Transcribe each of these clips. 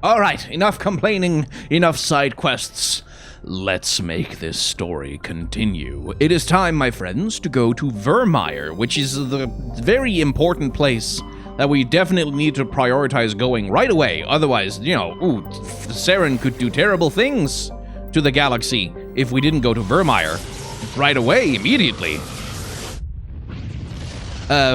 Alright, enough complaining, enough side quests. Let's make this story continue. It is time, my friends, to go to Virmire, which is the very important place that we definitely need to prioritize going right away. Otherwise, Saren could do terrible things to the galaxy if we didn't go to Virmire right away, immediately.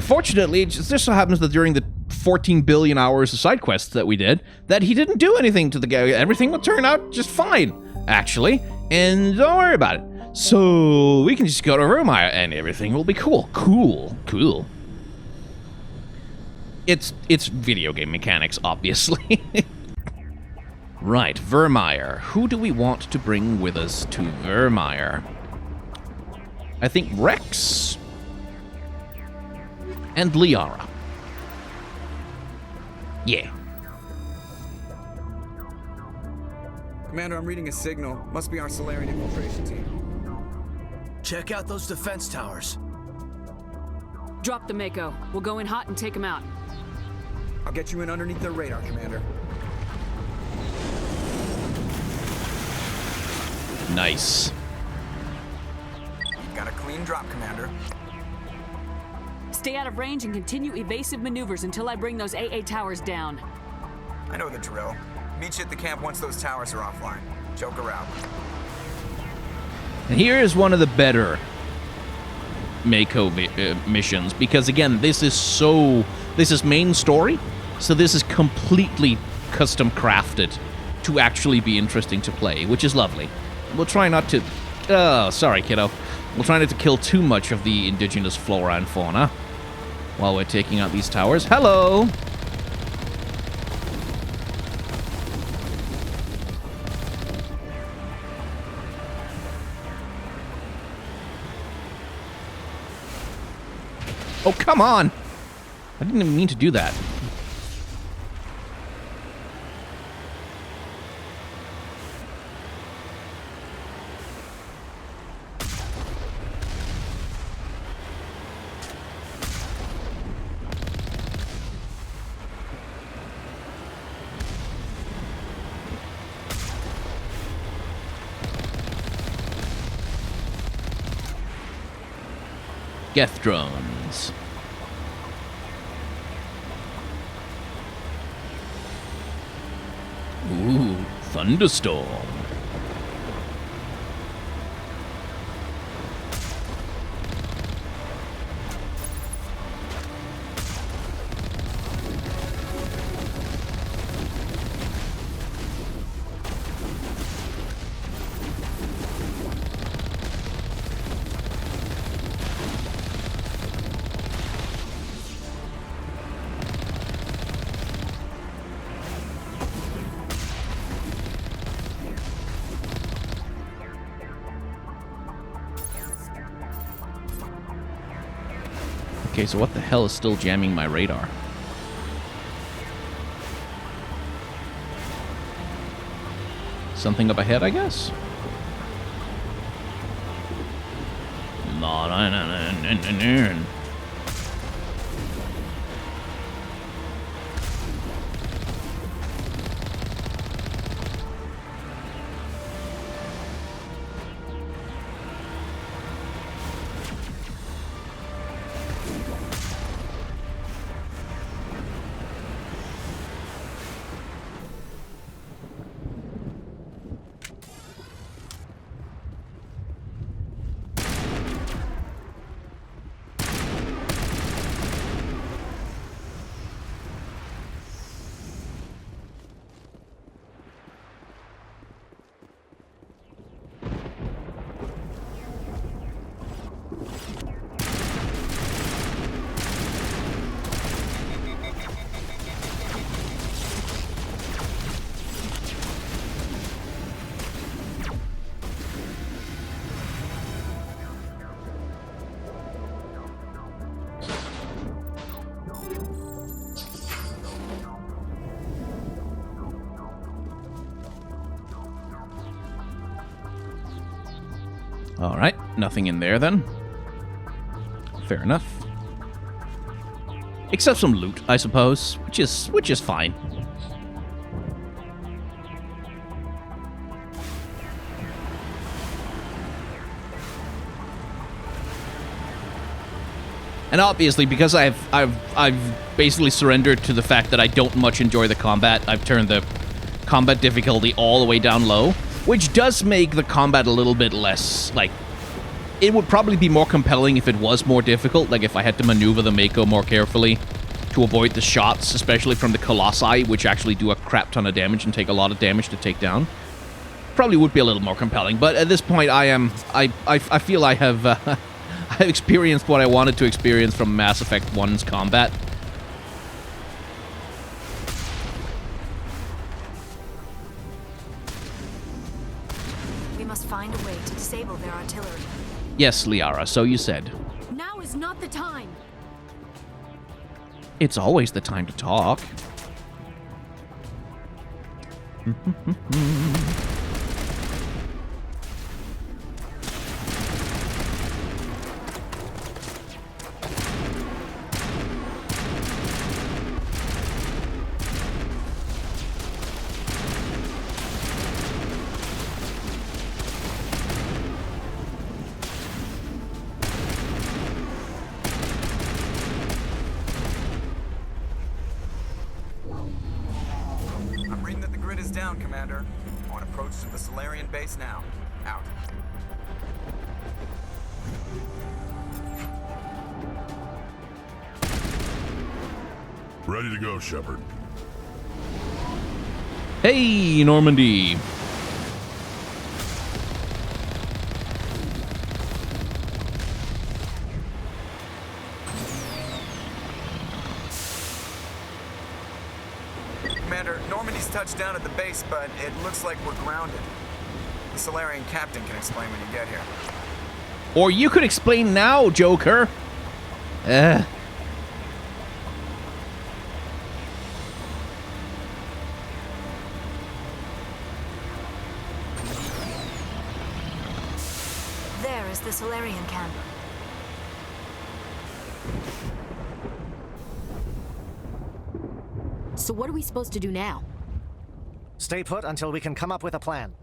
Fortunately, it just so happens that during the 14 billion hours of side quests that we did, that he didn't do anything to the guy. Everything will turn out just fine, actually, and don't worry about it. So we can just go to Virmire and everything will be cool. Cool. It's video game mechanics, obviously. Right, Virmire. Who do we want to bring with us to Virmire? I think Rex and Liara. Yeah. Commander, I'm reading a signal. Must be our Salarian infiltration team. Check out those defense towers. Drop the Mako. We'll go in hot and take them out. I'll get you in underneath their radar, Commander. Nice. Got a clean drop, Commander. Stay out of range and continue evasive maneuvers until I bring those AA towers down. I know the drill. Meet you at the camp once those towers are offline. Joker out. And here is one of the better Mako missions, because again, this is main story, so this is completely custom crafted to actually be interesting to play, which is lovely. We'll try not to... Oh, sorry, kiddo. We'll try not to kill too much of the indigenous flora and fauna while we're taking out these towers. Hello! Oh, come on! I didn't even mean to do that. Geth drones. Ooh, thunderstorm. Okay, so what the hell is still jamming my radar? Something up ahead, I guess? Alright, nothing in there then. Fair enough. Except some loot, I suppose, which is fine. And obviously, because I've basically surrendered to the fact that I don't much enjoy the combat, I've turned the combat difficulty all the way down low, which does make the combat a little bit less, like, it would probably be more compelling if it was more difficult, like if I had to maneuver the Mako more carefully to avoid the shots, especially from the Colossi, which actually do a crap ton of damage and take a lot of damage to take down. Probably would be a little more compelling, but at this point I feel I have I've experienced what I wanted to experience from Mass Effect 1's combat. We must find a way to disable their artillery. Yes, Liara, so you said. Now is not the time. It's always the time to talk. I'm reading that the grid is down, Commander. On approach to the Salarian base now. Out. Ready to go, Shepard. Hey, Normandy. Commander, Normandy's touched down at the base, but it looks like we're grounded. The Salarian captain can explain when you get here. Or you could explain now, Joker. There is the Salarian camp. So what are we supposed to do now? Stay put until we can come up with a plan.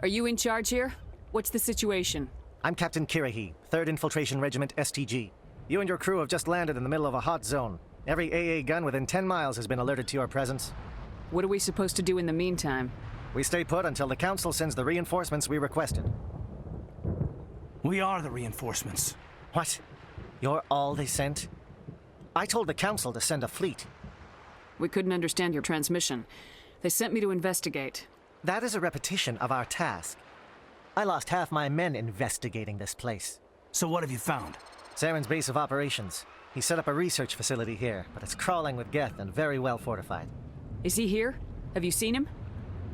Are you in charge here? What's the situation? I'm Captain Kirahi, 3rd Infiltration Regiment STG. You and your crew have just landed in the middle of a hot zone. Every AA gun within 10 miles has been alerted to your presence. What are we supposed to do in the meantime? We stay put until the Council sends the reinforcements we requested. We are the reinforcements. What? You're all they sent? I told the Council to send a fleet. We couldn't understand your transmission. They sent me to investigate. That is a repetition of our task. I lost half my men investigating this place. So what have you found? Saren's base of operations. He set up a research facility here, but it's crawling with Geth and very well fortified. Is he here? Have you seen him?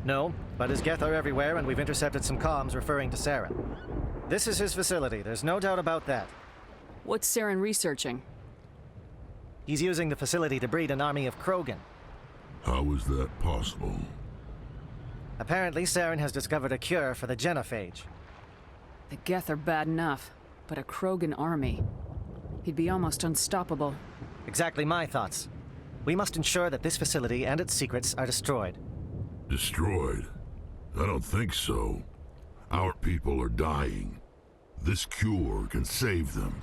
No, but his Geth are everywhere, and we've intercepted some comms referring to Saren. This is his facility, there's no doubt about that. What's Saren researching? He's using the facility to breed an army of Krogan. How is that possible? Apparently, Saren has discovered a cure for the genophage. The Geth are bad enough, but a Krogan army. He'd be almost unstoppable. Exactly my thoughts. We must ensure that this facility and its secrets are destroyed. Destroyed? I don't think so. Our people are dying. This cure can save them.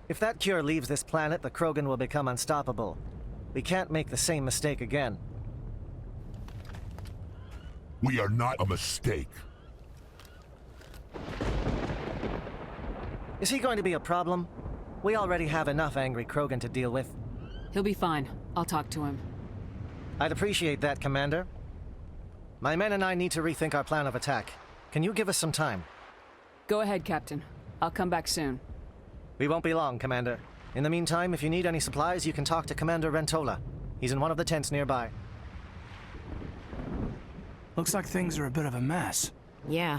If that cure leaves this planet, the Krogan will become unstoppable. We can't make the same mistake again. We are not a mistake. Is he going to be a problem? We already have enough angry Krogan to deal with. He'll be fine. I'll talk to him. I'd appreciate that, Commander. My men and I need to rethink our plan of attack. Can you give us some time? Go ahead, Captain. I'll come back soon. We won't be long, Commander. In the meantime, if you need any supplies, you can talk to Commander Rentola. He's in one of the tents nearby. Looks like things are a bit of a mess. Yeah.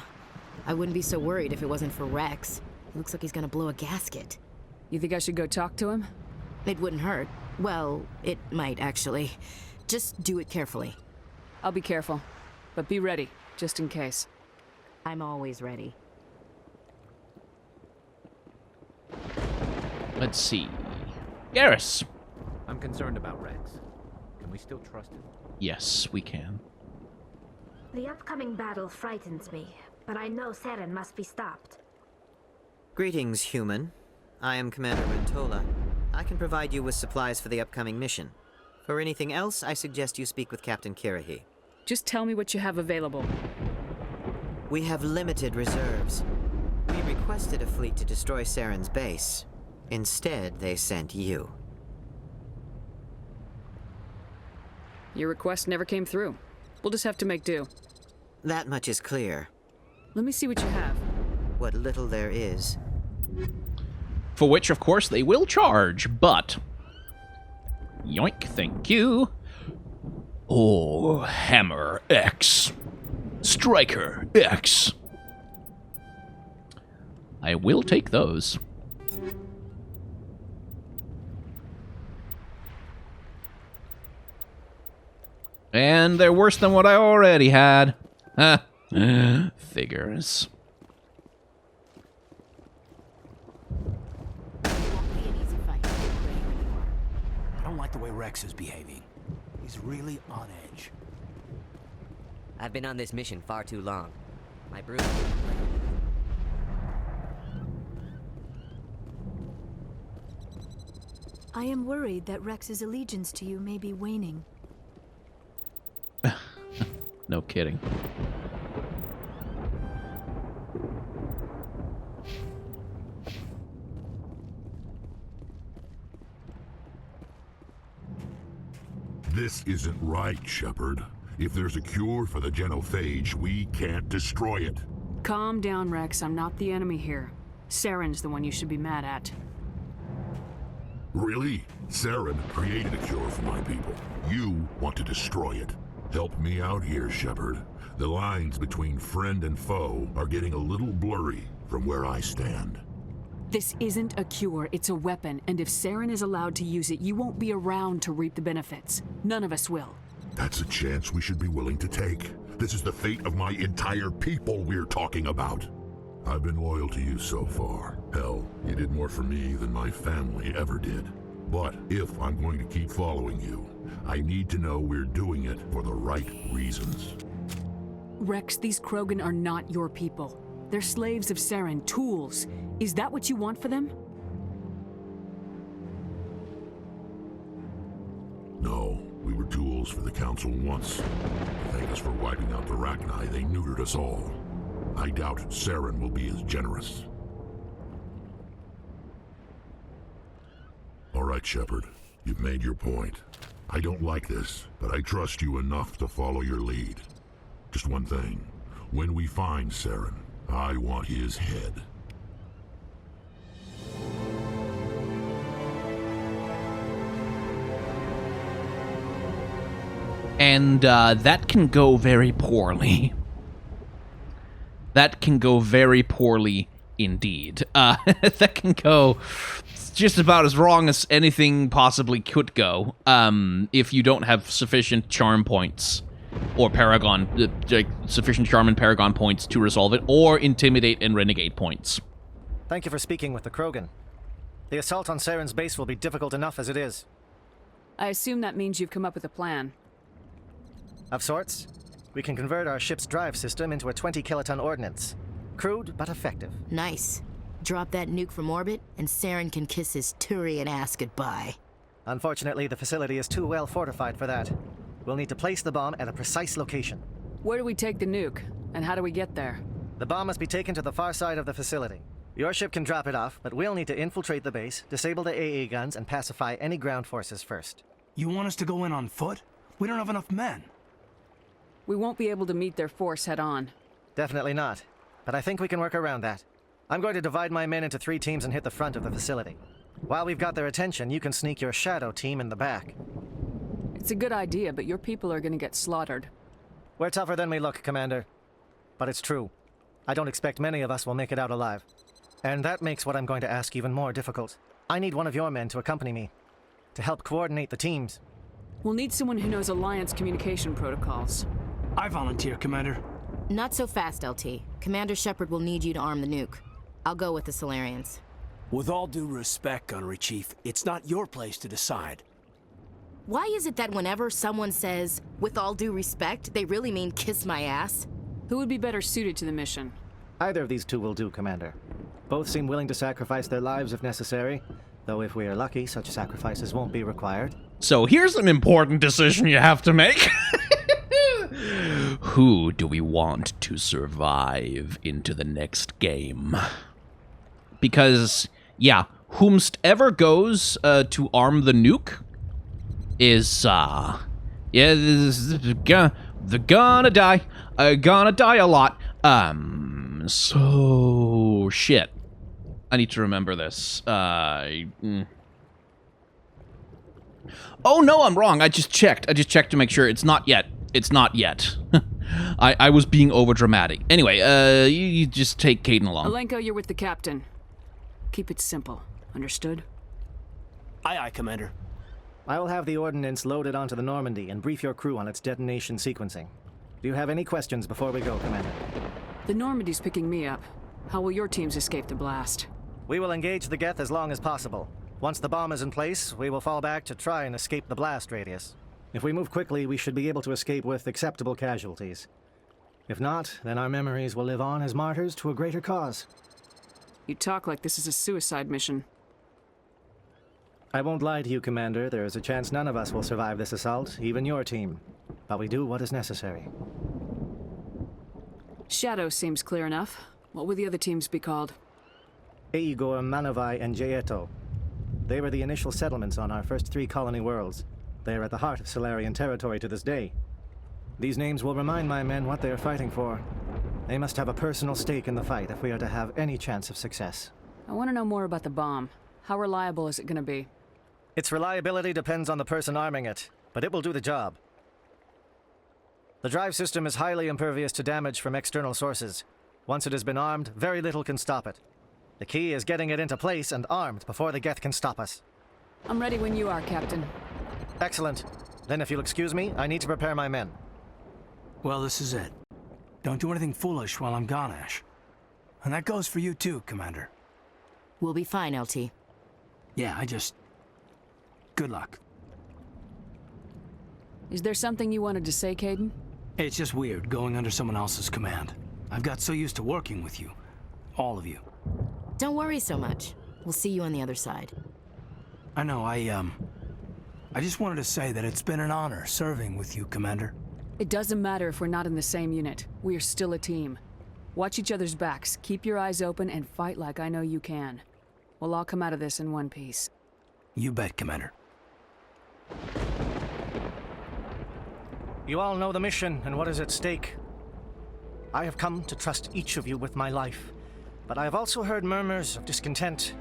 I wouldn't be so worried if it wasn't for Rex. It looks like he's gonna blow a gasket. You think I should go talk to him? It wouldn't hurt. Well, it might, actually. Just do it carefully. I'll be careful. But be ready, just in case. I'm always ready. Let's see. Garrus. I'm concerned about Rex. Can we still trust him? Yes, we can. The upcoming battle frightens me, but I know Saren must be stopped. Greetings, human. I am Commander Rentola. I can provide you with supplies for the upcoming mission. For anything else, I suggest you speak with Captain Kirahi. Just tell me what you have available. We have limited reserves. We requested a fleet to destroy Saren's base. Instead, they sent you. Your request never came through. We'll just have to make do. That much is clear. Let me see what you have. What little there is. For which, of course, they will charge, but... Yoink, thank you. Oh, Hammer X. Striker X. I will take those. And they're worse than what I already had. Huh. Figures. I don't like the way Rex is behaving. He's really on edge. I've been on this mission far too long. My brood. I am worried that Rex's allegiance to you may be waning. No kidding. This isn't right, Shepard. If there's a cure for the genophage, we can't destroy it. Calm down, Rex. I'm not the enemy here. Saren's the one you should be mad at. Really? Saren created a cure for my people. You want to destroy it. Help me out here, Shepard. The lines between friend and foe are getting a little blurry from where I stand. This isn't a cure, it's a weapon, and if Saren is allowed to use it, you won't be around to reap the benefits. None of us will. That's a chance we should be willing to take. This is the fate of my entire people we're talking about. I've been loyal to you so far. Hell, you did more for me than my family ever did. But if I'm going to keep following you, I need to know we're doing it for the right reasons. Rex, these Krogan are not your people. They're slaves of Saren, tools. Is that what you want for them? No, we were tools for the Council once. Thank us for wiping out the Rachni, they neutered us all. I doubt Saren will be as generous. All right, Shepard, you've made your point. I don't like this, but I trust you enough to follow your lead. Just one thing. When we find Saren, I want his head. And that can go very poorly. That can go very poorly indeed. That can go just about as wrong as anything possibly could go, if you don't have sufficient charm points. Or Paragon, sufficient charm and Paragon points to resolve it, or Intimidate and Renegade points. Thank you for speaking with the Krogan. The assault on Saren's base will be difficult enough as it is. I assume that means you've come up with a plan. Of sorts. We can convert our ship's drive system into a 20-kiloton ordnance. Crude, but effective. Nice. Drop that nuke from orbit, and Saren can kiss his Turian ass goodbye. Unfortunately, the facility is too well fortified for that. We'll need to place the bomb at a precise location. Where do we take the nuke? And how do we get there? The bomb must be taken to the far side of the facility. Your ship can drop it off, but we'll need to infiltrate the base, disable the AA guns, and pacify any ground forces first. You want us to go in on foot? We don't have enough men. We won't be able to meet their force head-on. Definitely not. But I think we can work around that. I'm going to divide my men into 3 teams and hit the front of the facility. While we've got their attention, you can sneak your shadow team in the back. It's a good idea, but your people are gonna get slaughtered. We're tougher than we look, Commander. But it's true. I don't expect many of us will make it out alive. And that makes what I'm going to ask even more difficult. I need one of your men to accompany me, to help coordinate the teams. We'll need someone who knows Alliance communication protocols. I volunteer, Commander. Not so fast, LT. Commander Shepard will need you to arm the nuke. I'll go with the Salarians. With all due respect, Gunnery Chief, it's not your place to decide. Why is it that whenever someone says, with all due respect, they really mean kiss my ass? Who would be better suited to the mission? Either of these 2 will do, Commander. Both seem willing to sacrifice their lives if necessary, though if we are lucky, such sacrifices won't be required. So here's an important decision you have to make. Who do we want to survive into the next game? Because, yeah, whomst ever goes to arm the nuke is, yeah, they're gonna die. Gonna die a lot. So, shit. I need to remember this. Oh, no, I'm wrong. I just checked to make sure. It's not yet. It's not yet. I was being overdramatic. Anyway, you just take Caden along. Alenko, you're with the captain. Keep it simple. Understood? Aye, aye, Commander. I will have the ordnance loaded onto the Normandy and brief your crew on its detonation sequencing. Do you have any questions before we go, Commander? The Normandy's picking me up. How will your teams escape the blast? We will engage the Geth as long as possible. Once the bomb is in place, we will fall back to try and escape the blast radius. If we move quickly, we should be able to escape with acceptable casualties. If not, then our memories will live on as martyrs to a greater cause. You talk like this is a suicide mission. I won't lie to you, Commander. There is a chance none of us will survive this assault, even your team. But we do what is necessary. Shadow seems clear enough. What would the other teams be called? Igor, Manovai, and Jaeto. They were the initial settlements on our first 3 colony worlds. They are at the heart of Salarian territory to this day. These names will remind my men what they are fighting for. They must have a personal stake in the fight if we are to have any chance of success. I want to know more about the bomb. How reliable is it going to be? Its reliability depends on the person arming it, but it will do the job. The drive system is highly impervious to damage from external sources. Once it has been armed, very little can stop it. The key is getting it into place and armed before the Geth can stop us. I'm ready when you are, Captain. Excellent. Then if you'll excuse me, I need to prepare my men. Well, this is it. Don't do anything foolish while I'm gone, Ash. And that goes for you too, Commander. We'll be fine, LT. Yeah, good luck. Is there something you wanted to say, Caden? It's just weird going under someone else's command. I've got so used to working with you. All of you. Don't worry so much. We'll see you on the other side. I know, I just wanted to say that it's been an honor serving with you, Commander. It doesn't matter if we're not in the same unit. We are still a team. Watch each other's backs, keep your eyes open, and fight like I know you can. We'll all come out of this in one piece. You bet, Commander. You all know the mission and what is at stake. I have come to trust each of you with my life, but I have also heard murmurs of discontent.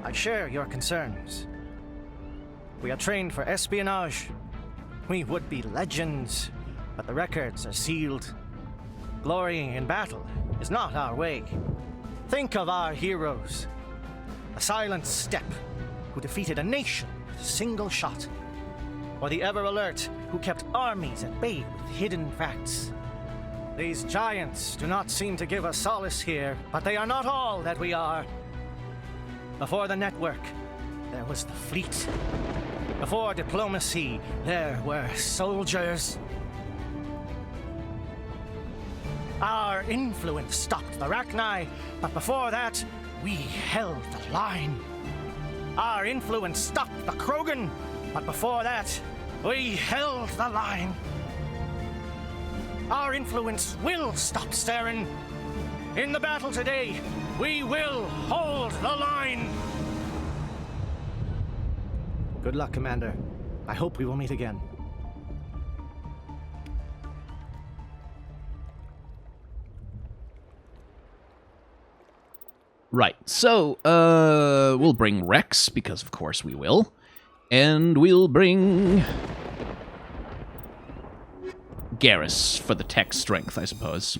I share your concerns. We are trained for espionage. We would be legends, but the records are sealed. Glorying in battle is not our way. Think of our heroes. The Silent Steppe, who defeated a nation with a single shot. Or the Ever Alert, who kept armies at bay with hidden facts. These giants do not seem to give us solace here, but they are not all that we are. Before the network, there was the fleet. Before diplomacy, there were soldiers. Our influence stopped the Rachni, but before that, we held the line. Our influence stopped the Krogan, but before that, we held the line. Our influence will stop Saren. In the battle today, we will hold the line. Good luck, Commander. I hope we will meet again. Right, so, we'll bring Rex, because of course we will. And we'll bring Garrus for the tech strength, I suppose.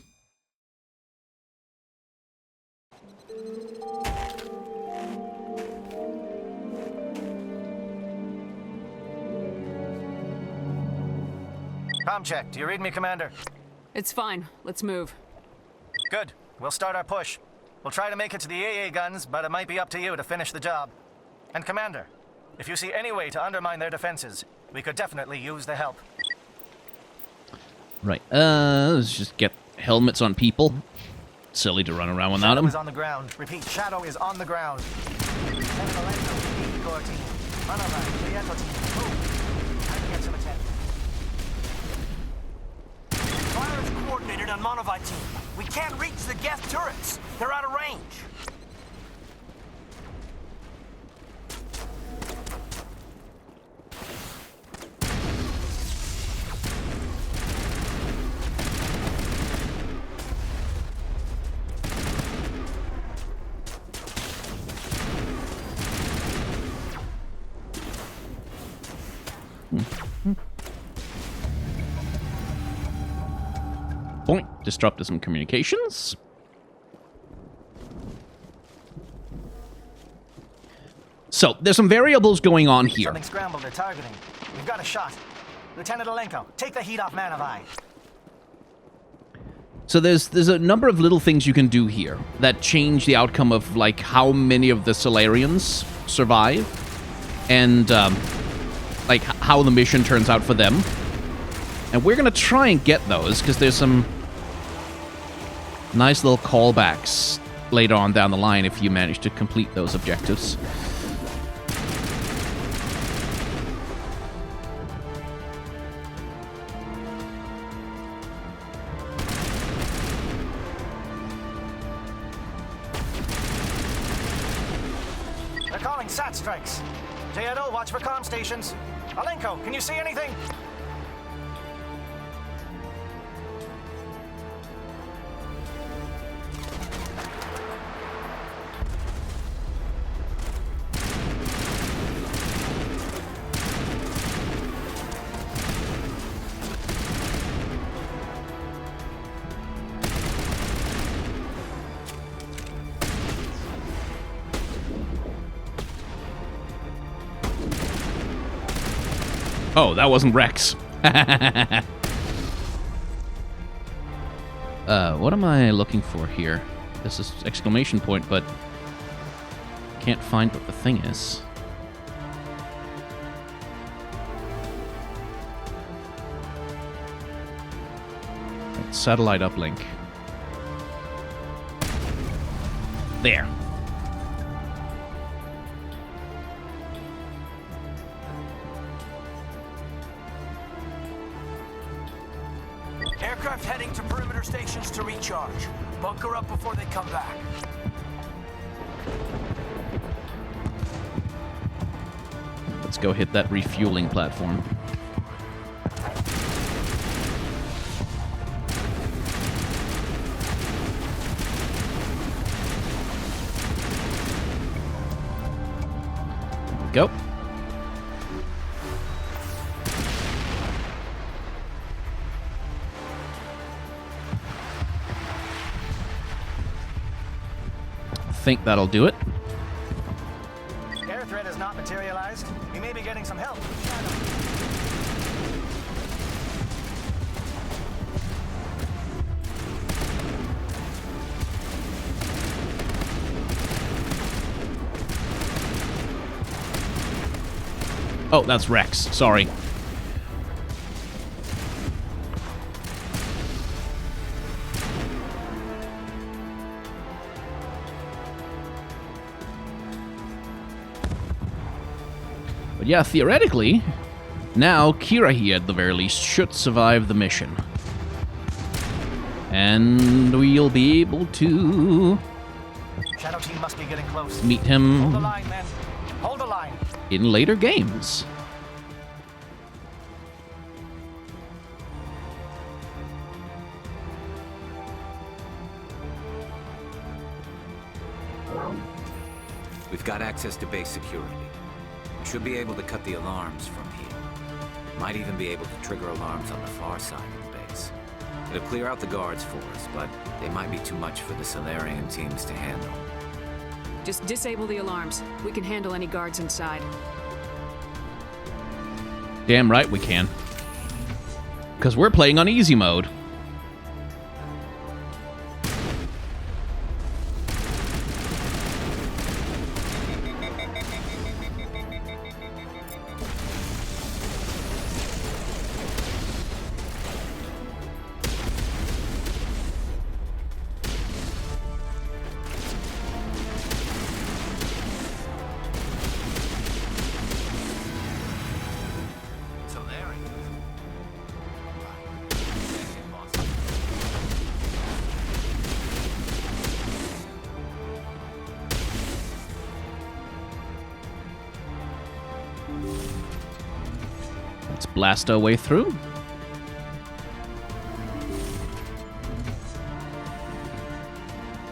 Comm check. Do you read me, Commander? It's fine. Let's move. Good. We'll start our push. We'll try to make it to the AA guns, but it might be up to you to finish the job. And Commander, if you see any way to undermine their defenses, we could definitely use the help. Right, let's just get helmets on people. silly to run around without him. Shadow is on the ground. Repeat, Shadow is on the ground. Core team. Prieto team. Move. Time to get some attention. Fire is coordinated on Monovite team. We can't reach the guest turrets. They're out of range. Point. Disrupted some communications. So, there's some variables going on here. Something scrambled. They're targeting. We've got a shot. Lieutenant Alenko, take the heat off Manavai. So there's a number of little things you can do here that change the outcome of, like, how many of the Salarians survive and, like, how the mission turns out for them. And we're going to try and get those, because there's some nice little callbacks later on down the line if you manage to complete those objectives. They're calling SAT strikes. J.Edo, watch for comm stations. Alenko, can you see anything? Oh, that wasn't Rex. What am I looking for here? This is exclamation point, but can't find what the thing is. Right, satellite uplink. There. Aircraft heading to perimeter stations to recharge. Bunker up before they come back. Let's go hit that refueling platform. Go. I think that'll do it. Air threat has not materialized. We may be getting some help. Oh, that's Rex. Sorry. But yeah, theoretically, now Kirahi at the very least should survive the mission. And we'll be able to Shadow team must be getting close. meet him Hold the line, men. Hold the line. in later games. We've got access to base security. We should be able to cut the alarms from here. Might even be able to trigger alarms on the far side of the base. It'll clear out the guards for us, but they might be too much for the Salarian teams to handle. Just disable the alarms. We can handle any guards inside. Damn right we can. Because we're playing on easy mode. blast our way through.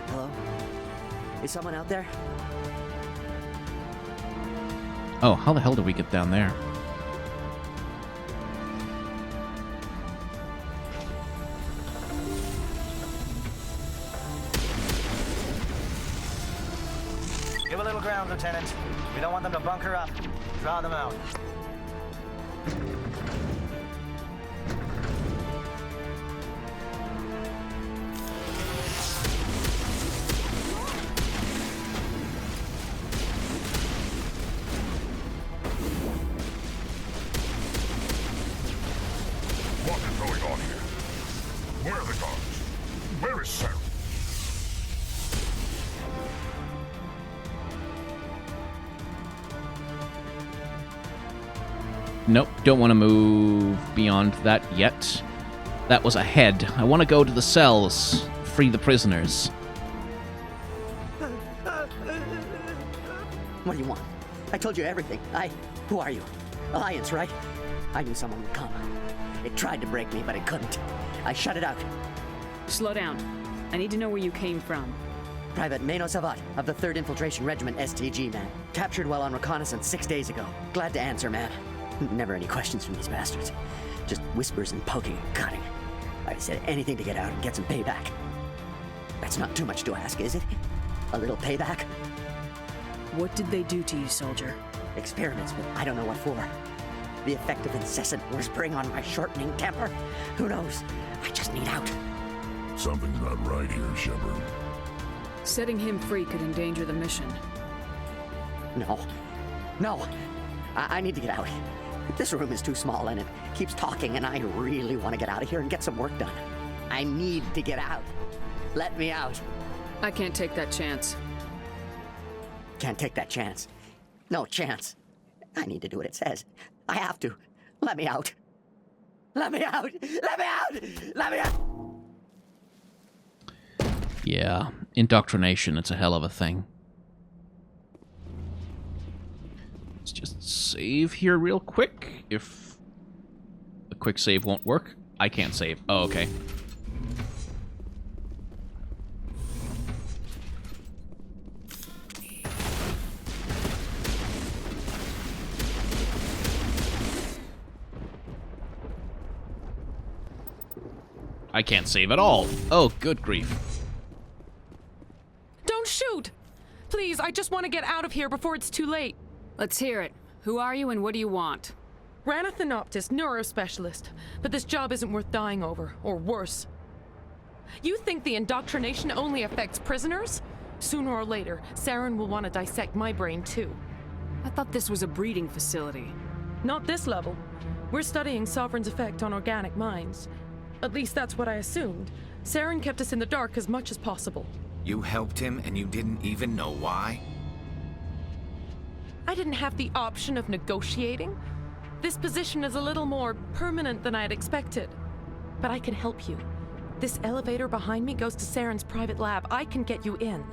Hello? Is someone out there? Oh, how the hell did we get down there? Give a little ground, Lieutenant. We don't want them to bunker up. Draw them out. What is going on here? Where are the guards? Where is Saren? Nope, don't want to move beyond that yet. That was ahead. I want to go to the cells, free the prisoners. What do you want? I told you everything. Who are you? Alliance, right? I knew someone would come. It tried to break me, but it couldn't. I shut it out. Slow down. I need to know where you came from. Private Mano Savat of the 3rd Infiltration Regiment STG, man. Captured while on reconnaissance 6 days ago. Glad to answer, man. Never any questions from these bastards. Just whispers and poking and cutting. I said anything to get out and get some payback. That's not too much to ask, is it? A little payback? What did they do to you, soldier? Experiments, but I don't know what for. The effect of incessant whispering on my shortening temper? Who knows? I just need out. Something's not right here, Shepard. Setting him free could endanger the mission. No. I need to get out. This room is too small and it keeps talking and I really want to get out of here and get some work done. I need to get out. Let me out. I can't take that chance. Can't take that chance. No chance. I need to do what it says. I have to. Let me out. Let me out. Let me out. Let me out. Yeah, indoctrination, it's a hell of a thing. Let's just save here real quick. If a quick save won't work, I can't save. Oh, okay. I can't save at all. Oh, good grief. Don't shoot! Please, I just want to get out of here before it's too late. Let's hear it. Who are you and what do you want? Ranathanoptis, neurospecialist. But this job isn't worth dying over, or worse. You think the indoctrination only affects prisoners? Sooner or later, Saren will want to dissect my brain too. I thought this was a breeding facility. Not this level. We're studying Sovereign's effect on organic minds. At least that's what I assumed. Saren kept us in the dark as much as possible. You helped him and you didn't even know why? I didn't have the option of negotiating. This position is a little more permanent than I had expected. But I can help you. This elevator behind me goes to Saren's private lab. I can get you in.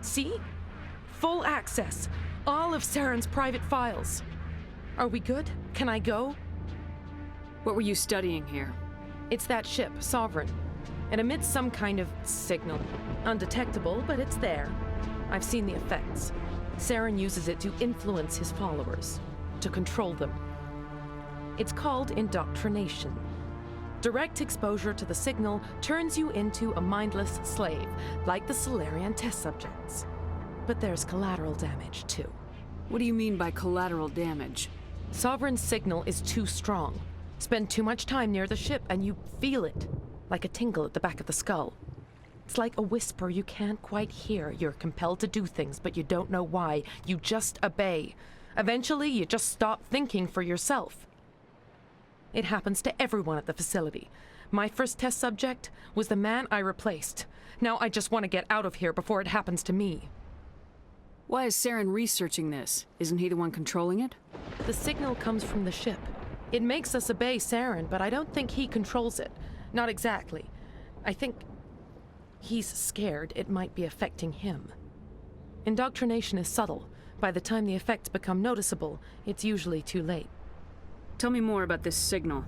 See? Full access. All of Saren's private files. Are we good? Can I go? What were you studying here? It's that ship, Sovereign. It emits some kind of signal. Undetectable, but it's there. I've seen the effects. Saren uses it to influence his followers, to control them. It's called indoctrination. Direct exposure to the signal turns you into a mindless slave, like the Salarian test subjects. But there's collateral damage, too. What do you mean by collateral damage? Sovereign's signal is too strong. Spend too much time near the ship and you feel it, like a tingle at the back of the skull. It's like a whisper you can't quite hear. You're compelled to do things, but you don't know why. You just obey. Eventually, you just stop thinking for yourself. It happens to everyone at the facility. My first test subject was the man I replaced. Now I just want to get out of here before it happens to me. Why is Saren researching this? Isn't he the one controlling it? The signal comes from the ship. It makes us obey Saren, but I don't think he controls it. Not exactly. I think he's scared it might be affecting him. Indoctrination is subtle, By the time the effects become noticeable, it's usually too late. Tell me more about this signal.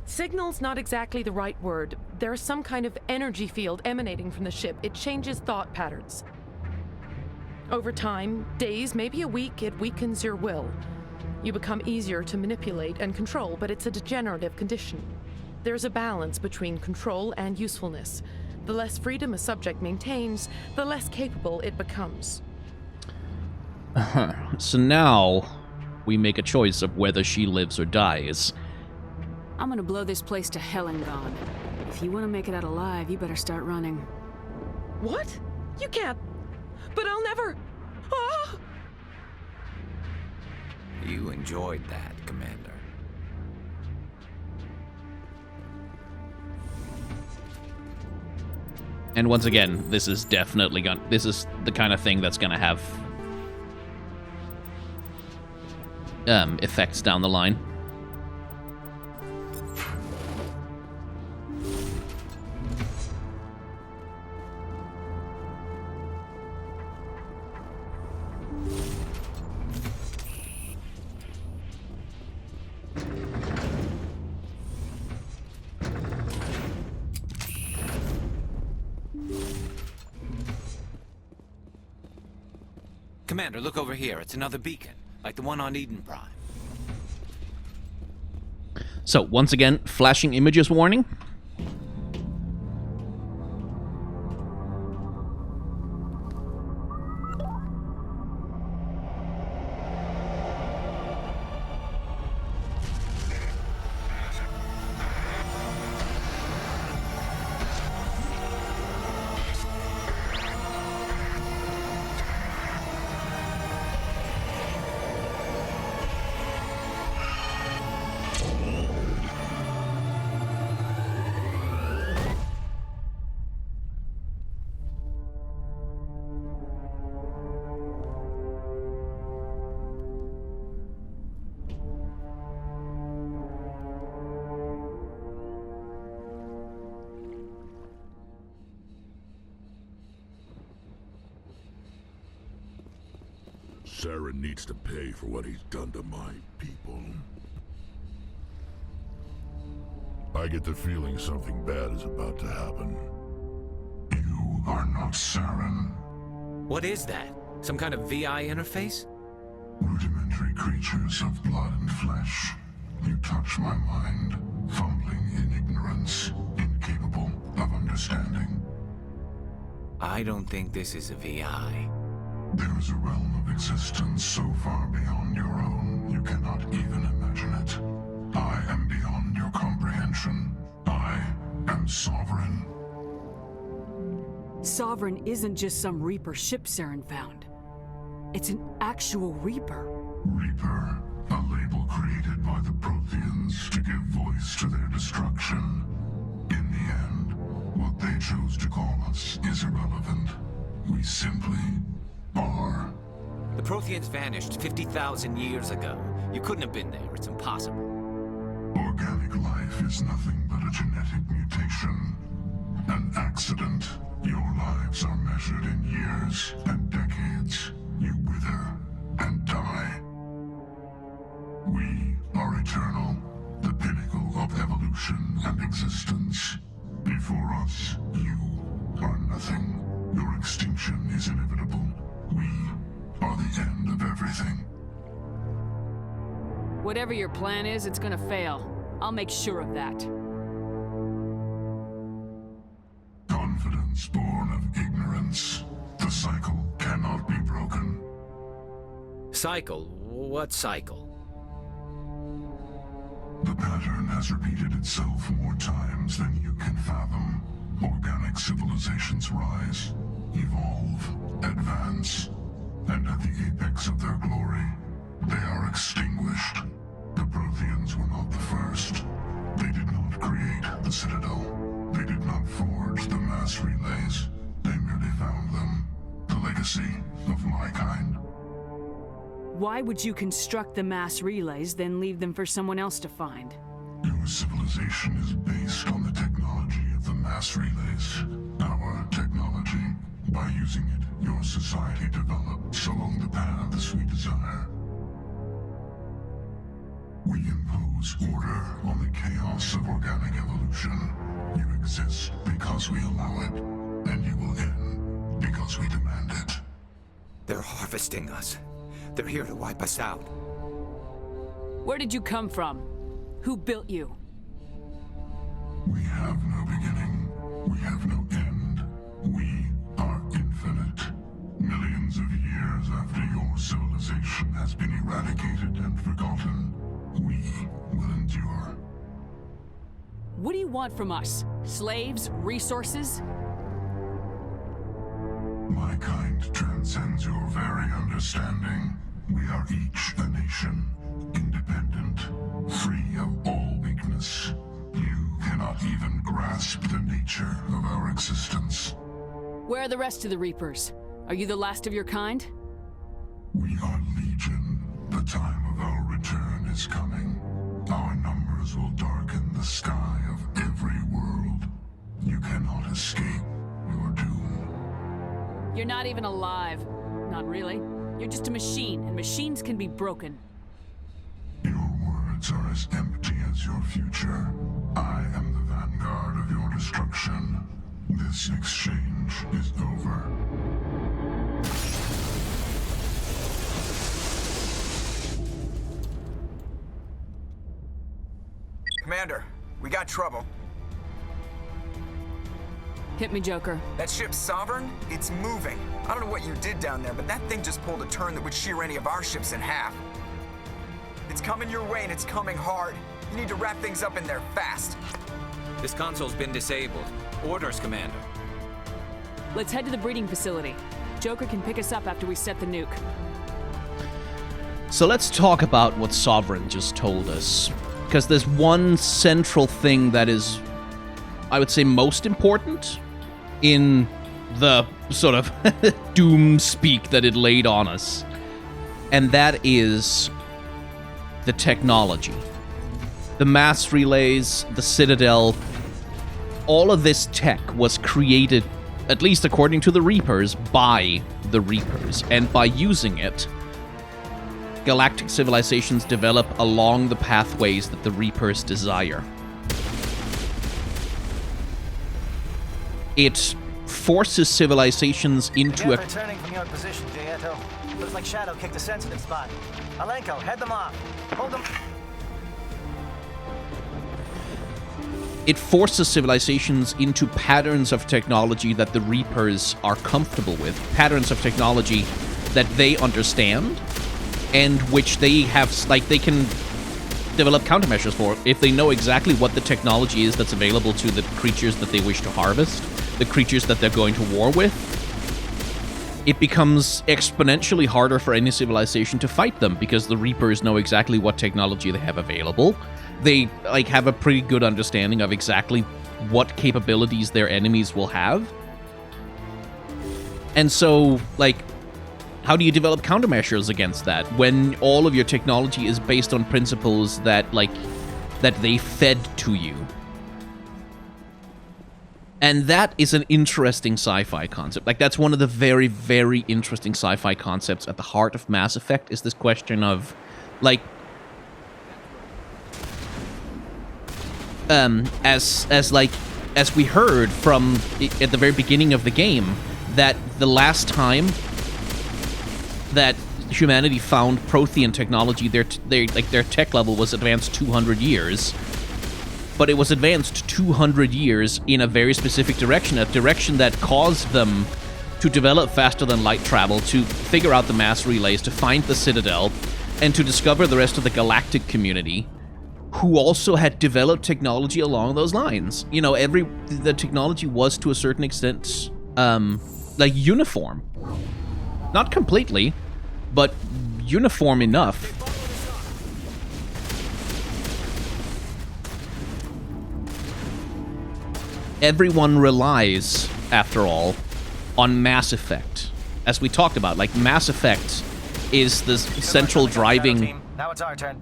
Signal's not exactly the right word. There's some kind of energy field emanating from the ship. It changes thought patterns. Over time, days, maybe a week, it weakens your will. You become easier to manipulate and control, but it's a degenerative condition. There's a balance between control and usefulness. The less freedom a subject maintains, the less capable it becomes. So now, we make a choice of whether she lives or dies. I'm gonna blow this place to hell and gone. If you want to make it out alive, you better start running. What? You can't. But I'll never. Ah! You enjoyed that, Commander. And once again, this is definitely this is the kind of thing that's gonna have effects down the line. Commander, look over here. It's another beacon, like the one on Eden Prime. So, once again, flashing images warning. Saren needs to pay for what he's done to my people. I get the feeling something bad is about to happen. You are not Saren. What is that? Some kind of VI interface? Rudimentary creatures of blood and flesh. You touch my mind, fumbling in ignorance, incapable of understanding. I don't think this is a VI. There is a realm of existence so far beyond your own, you cannot even imagine it. I am beyond your comprehension. I am Sovereign. Sovereign isn't just some Reaper ship Saren found. It's an actual Reaper. Reaper, a label created by the Protheans to give voice to their destruction. In the end, what they chose to call us is irrelevant. We simply are. The Protheans vanished 50,000 years ago. You couldn't have been there. It's impossible. Organic life is nothing but a genetic mutation. An accident. Your lives are measured in years and decades. You wither and die. We are eternal, the pinnacle of evolution and existence. Before us, you are nothing. Your extinction is inevitable. We are the end of everything. Whatever your plan is, it's gonna fail. I'll make sure of that. Confidence born of ignorance. The cycle cannot be broken. Cycle? What cycle? The pattern has repeated itself more times than you can fathom. Organic civilizations rise, evolve, advance, and at the apex of their glory, they are extinguished. The Protheans were not the first. They did not create the Citadel. They did not forge the mass relays. They merely found them. The legacy of my kind. Why would you construct the mass relays, then leave them for someone else to find? Your civilization is based on the technology of the mass relays. Our technology. By using it, your society develops along the paths we desire. We impose order on the chaos of organic evolution. You exist because we allow it, and you will end because we demand it. They're harvesting us. They're here to wipe us out. Where did you come from? Who built you? We have no beginning. We have no end. We are infinite. Millions of years after your civilization has been eradicated and forgotten, we will endure. What do you want from us? Slaves? Resources? My kind transcends your very understanding. We are each a nation, independent, free of all weakness. You cannot even grasp the nature of our existence. Where are the rest of the Reapers? Are you the last of your kind? We are legion. The time of our return is coming. Our numbers will darken the sky of every world. You cannot escape your doom. You're not even alive. Not really. You're just a machine, and machines can be broken. Your words are as empty as your future. I am the vanguard of your destruction. This exchange is over. Commander, we got trouble. Hit me, Joker. That ship's Sovereign? It's moving. I don't know what you did down there, but that thing just pulled a turn that would shear any of our ships in half. It's coming your way, and it's coming hard. You need to wrap things up in there fast. This console's been disabled. Orders, Commander. Let's head to the breeding facility. Joker can pick us up after we set the nuke. So let's talk about what Sovereign just told us. Because there's one central thing that is, I would say, most important in the sort of doom speak that it laid on us. And that is the technology. The mass relays, the Citadel, all of this tech was created, at least according to the Reapers, by the Reapers. And by using it, galactic civilizations develop along the pathways that the Reapers desire. It forces civilizations into a... Returning from your position, Gieto. Looks like Shadow kicked a sensitive spot. Alenko, head them off. Hold them... It forces civilizations into patterns of technology that the Reapers are comfortable with. Patterns of technology that they understand, and which they have, like, they can develop countermeasures for if they know exactly what the technology is that's available to the creatures that they wish to harvest, the creatures that they're going to war with. It becomes exponentially harder for any civilization to fight them because the Reapers know exactly what technology they have available. They, like, have a pretty good understanding of exactly what capabilities their enemies will have. And so, like, how do you develop countermeasures against that when all of your technology is based on principles that, like, that they fed to you? And that is an interesting sci-fi concept. Like, that's one of the very, very interesting sci-fi concepts at the heart of Mass Effect, is this question of, like, as we heard from at the very beginning of the game, that the last time that humanity found Prothean technology, their tech level was advanced 200 years. But it was advanced 200 years in a very specific direction, a direction that caused them to develop faster than light travel, to figure out the mass relays, to find the Citadel, and to discover the rest of the galactic community, who also had developed technology along those lines. You know, the technology was to a certain extent, like, uniform. Not completely, but uniform enough. Everyone relies, after all, on Mass Effect. As we talked about, like, Mass Effect is the central driving... Now it's our turn.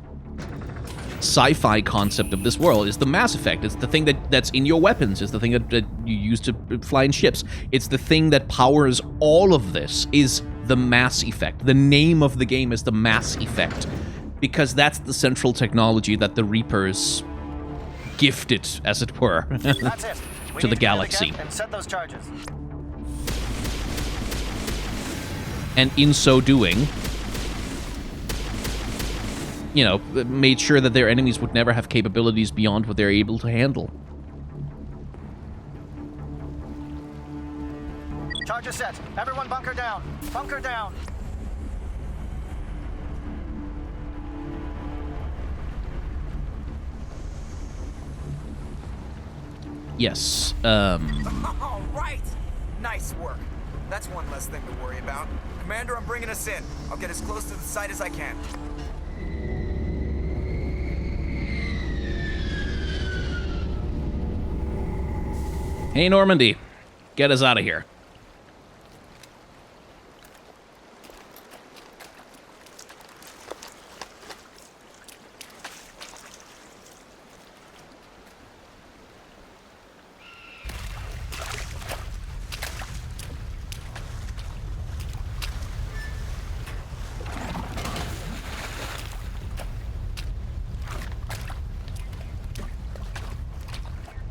sci-fi concept of this world is the Mass Effect. It's the thing that's in your weapons. It's the thing that you use to fly in ships. It's the thing that powers all of this is the Mass Effect. The name of the game is the Mass Effect because that's the central technology that the Reapers gifted, as it were, That's it. to the galaxy. And set those charges. And in so doing, you know, made sure that their enemies would never have capabilities beyond what they're able to handle. Charges set. Everyone bunker down. Bunker down. Yes, All right! Nice work. That's one less thing to worry about. Commander, I'm bringing us in. I'll get as close to the site as I can. Hey, Normandy. Get us out of here.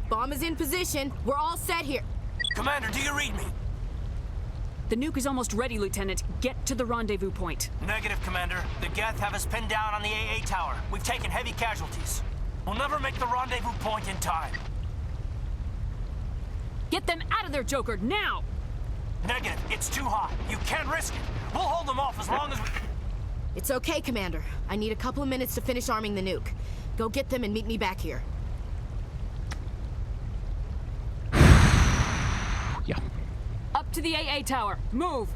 Bomb is in position. We're all set here. Commander, do you read me? The nuke is almost ready, Lieutenant. Get to the rendezvous point. Negative, Commander. The Geth have us pinned down on the AA tower. We've taken heavy casualties. We'll never make the rendezvous point in time. Get them out of there, Joker, now! Negative. It's too hot. You can't risk it. We'll hold them off as long as we... It's okay, Commander. I need a couple of minutes to finish arming the nuke. Go get them and meet me back here. Yeah. Up to the AA tower. Move!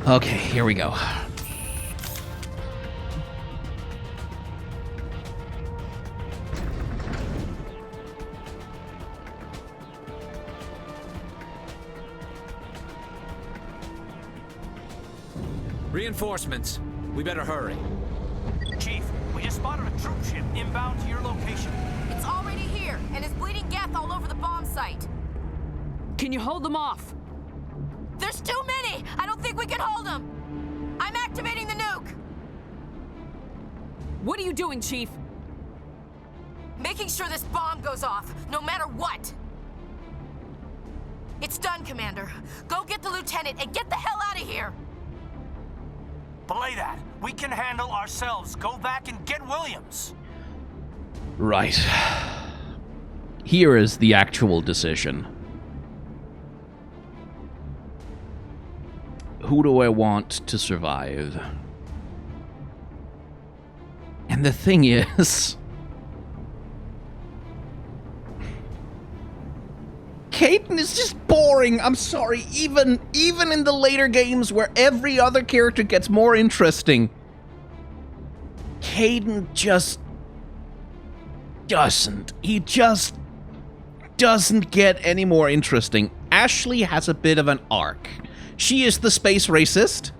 Okay, here we go. Reinforcements. We better hurry. Chief, we just spotted a troop ship inbound to your location. It's already here, and it's bleeding Geth all over the bomb site. Can you hold them off? There's too many! I don't think we can hold them! I'm activating the nuke! What are you doing, Chief? Making sure this bomb goes off, no matter what! It's done, Commander. Go get the Lieutenant and get the hell out of here! Belay that. We can handle ourselves. Go back and get Williams. Right. Here is the actual decision. Who do I want to survive? And the thing is, Kaidan is just boring. I'm sorry. Even in the later games where every other character gets more interesting, Kaidan just doesn't. He just doesn't get any more interesting. Ashley has a bit of an arc. She is the space racist.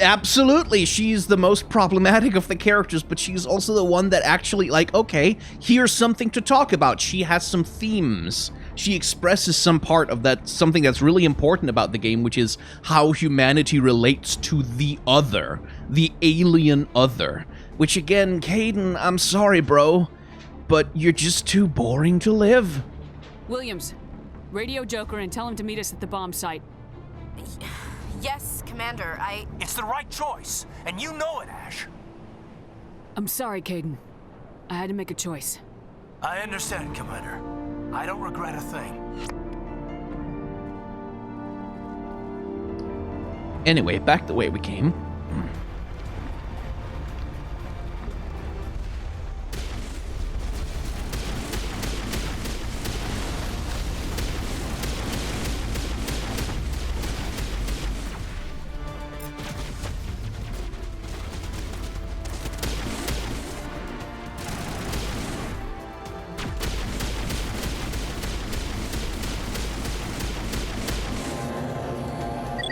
Absolutely, she's the most problematic of the characters, but she's also the one that actually, like, okay, here's something to talk about. She has some themes. She expresses some part of that, something that's really important about the game, which is how humanity relates to the other, the alien other. Which, again, Kaidan, I'm sorry, bro, but you're just too boring to live. Williams, radio Joker and tell him to meet us at the bomb site. Yes, Commander, It's the right choice, and you know it, Ash. I'm sorry, Kaidan. I had to make a choice. I understand, Commander. I don't regret a thing. Anyway, back the way we came.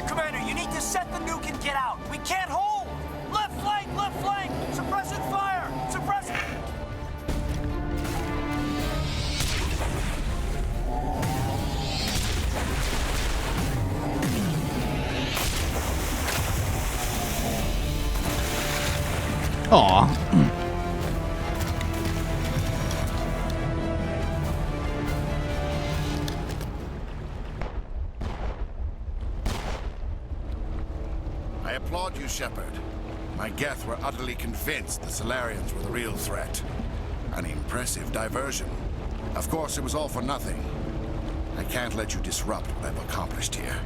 Commander, you need to set the nuke and get out. We can't hold. Left flank, suppressing fire, suppressing. Aw. I applaud you, Shepard. My Geth were utterly convinced the Salarians were the real threat. An impressive diversion. Of course, it was all for nothing. I can't let you disrupt what I've accomplished here.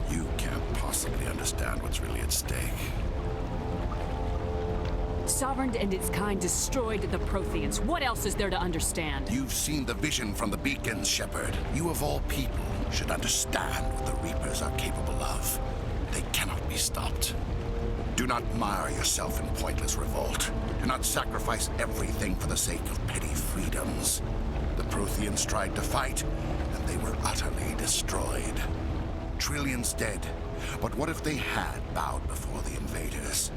You can't possibly understand what's really at stake. Sovereign and its kind destroyed the Protheans. What else is there to understand? You've seen the vision from the beacons, Shepard. You of all people should understand what the Reapers are capable of. They cannot be stopped. Do not mire yourself in pointless revolt. Do not sacrifice everything for the sake of petty freedoms. The Protheans tried to fight, and they were utterly destroyed. Trillions dead. But what if they had bowed before the invaders?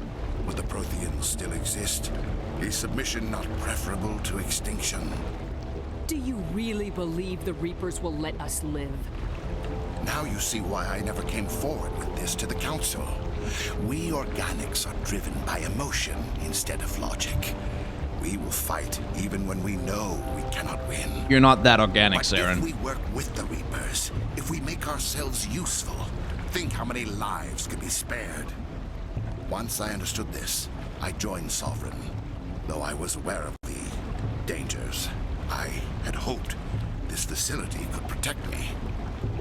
Would the Protheans still exist? Is submission not preferable to extinction? Do you really believe the Reapers will let us live? Now you see why I never came forward with this to the Council. We organics are driven by emotion instead of logic. We will fight even when we know we cannot win. You're not that organic, But Saren. if we work with the Reapers, if we make ourselves useful, think how many lives could be spared. Once I understood this, I joined Sovereign, though I was aware of the dangers. I had hoped this facility could protect me.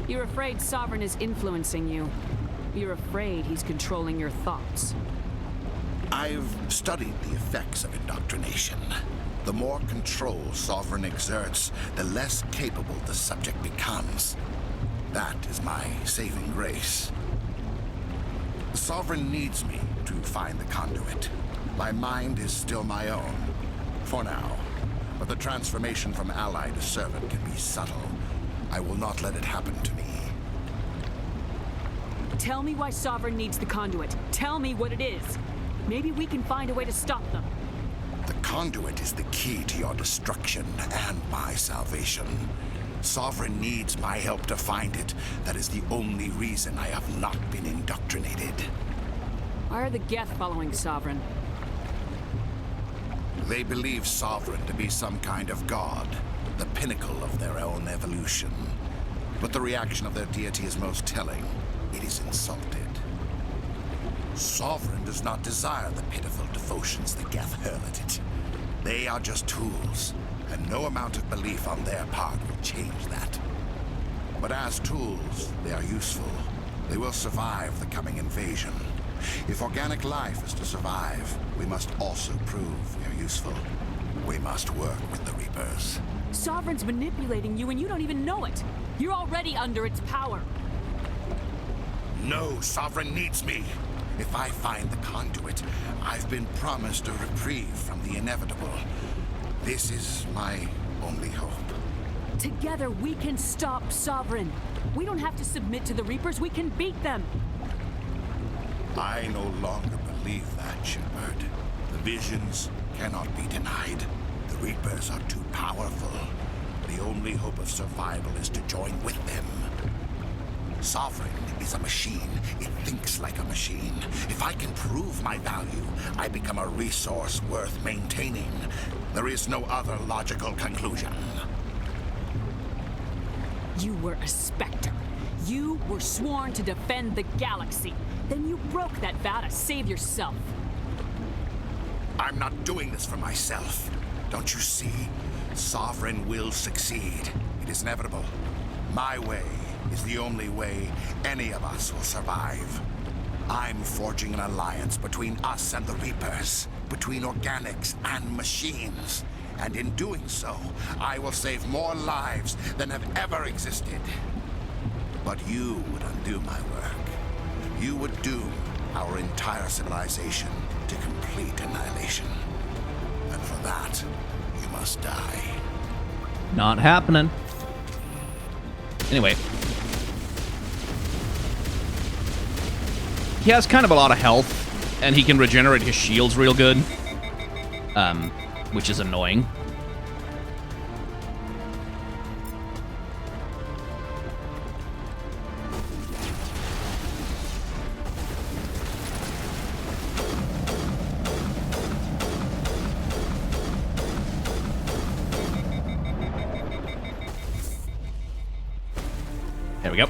You're afraid Sovereign is influencing you. You're afraid he's controlling your thoughts. I've studied the effects of indoctrination. The more control Sovereign exerts, the less capable the subject becomes. That is my saving grace. Sovereign needs me to find the conduit. My mind is still my own, for now. But the transformation from ally to servant can be subtle. I will not let it happen to me. Tell me why Sovereign needs the conduit. Tell me what it is. Maybe we can find a way to stop them. The conduit is the key to your destruction and my salvation. Sovereign needs my help to find it. That is the only reason I have not been indoctrinated. Why are the Geth following Sovereign? They believe Sovereign to be some kind of god, the pinnacle of their own evolution. But the reaction of their deity is most telling. It is insulted. Sovereign does not desire the pitiful devotions the Geth hurl at it. They are just tools, and no amount of belief on their part will change that. But as tools, they are useful. They will survive the coming invasion. If organic life is to survive, we must also prove we are useful. We must work with the Reapers. Sovereign's manipulating you and you don't even know it. You're already under its power. No, Sovereign needs me. If I find the conduit, I've been promised a reprieve from the inevitable. This is my only hope. Together we can stop Sovereign. We don't have to submit to the Reapers, we can beat them. I no longer believe that, Shepard. The visions cannot be denied. The Reapers are too powerful. The only hope of survival is to join with them. Sovereign is a machine. It thinks like a machine. If I can prove my value, I become a resource worth maintaining. There is no other logical conclusion. You were a Spectre. You were sworn to defend the galaxy. Then you broke that vow to save yourself. I'm not doing this for myself. Don't you see? Sovereign will succeed. It is inevitable. My way is the only way any of us will survive. I'm forging an alliance between us and the Reapers, between organics and machines. And in doing so, I will save more lives than have ever existed. But you would undo my work. You would doom our entire civilization to complete annihilation. And for that, you must die. Not happening. Anyway. He has kind of a lot of health, and he can regenerate his shields real good. Which is annoying. There we go.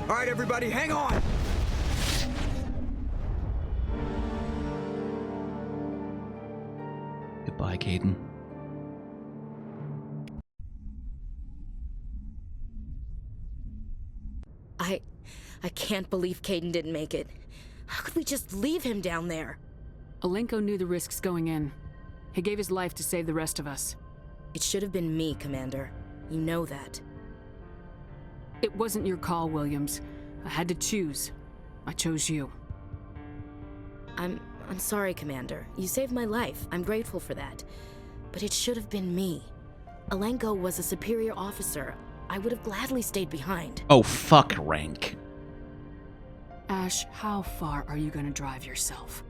All right, everybody, hang on! Goodbye, Caden. I can't believe Caden didn't make it. How could we just leave him down there? Alenko knew the risks going in. He gave his life to save the rest of us. It should have been me, Commander. You know that. It wasn't your call, Williams. I had to choose. I chose you. I'm sorry, Commander. You saved my life. I'm grateful for that. But it should have been me. Alenko was a superior officer. I would have gladly stayed behind. Oh, fuck rank. Ash, how far are you gonna drive yourself?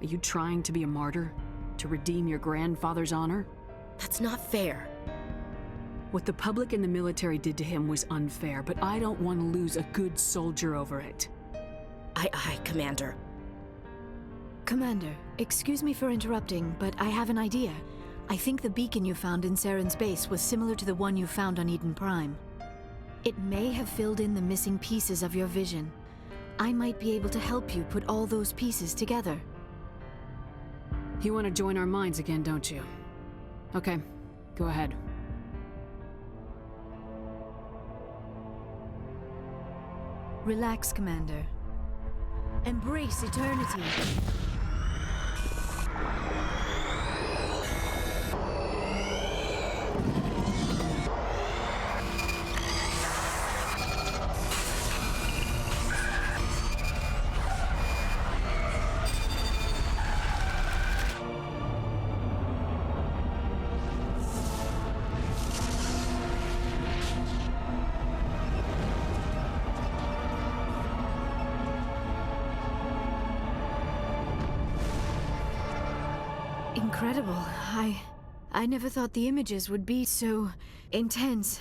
Are you trying to be a martyr? To redeem your grandfather's honor? That's not fair. What the public and the military did to him was unfair, but I don't want to lose a good soldier over it. Aye, Commander. Commander, excuse me for interrupting, but I have an idea. I think the beacon you found in Saren's base was similar to the one you found on Eden Prime. It may have filled in the missing pieces of your vision. I might be able to help you put all those pieces together. You want to join our minds again, don't you? Okay, go ahead. Relax, Commander. Embrace eternity. Incredible. I never thought the images would be so intense.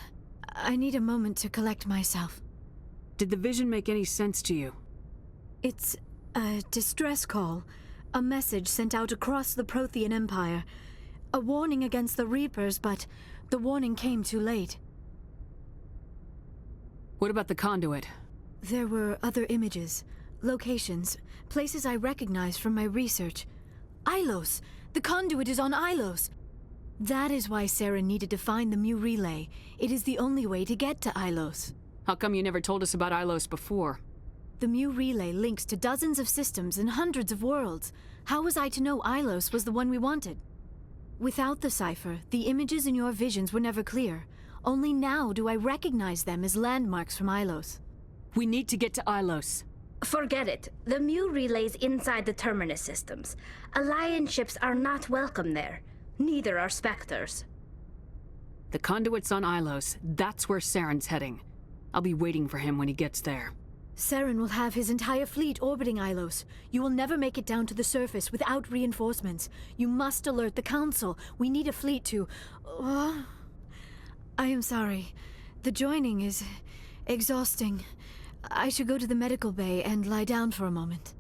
I need a moment to collect myself. Did the vision make any sense to you? It's a distress call. A message sent out across the Prothean Empire. A warning against the Reapers, but the warning came too late. What about the conduit? There were other images, locations, places I recognized from my research. Ilos! The conduit is on Ilos! That is why Saren needed to find the Mu relay. It is the only way to get to Ilos. How come you never told us about Ilos before? The Mu relay links to dozens of systems and hundreds of worlds. How was I to know Ilos was the one we wanted? Without the cipher, the images in your visions were never clear. Only now do I recognize them as landmarks from Ilos. We need to get to Ilos. Forget it. The Mu relays inside the Terminus systems. Alliance ships are not welcome there. Neither are Spectres. The conduit's on Ilos. That's where Saren's heading. I'll be waiting for him when he gets there. Saren will have his entire fleet orbiting Ilos. You will never make it down to the surface without reinforcements. You must alert the Council. We need a fleet to... I am sorry. The joining is exhausting. I should go to the medical bay and lie down for a moment.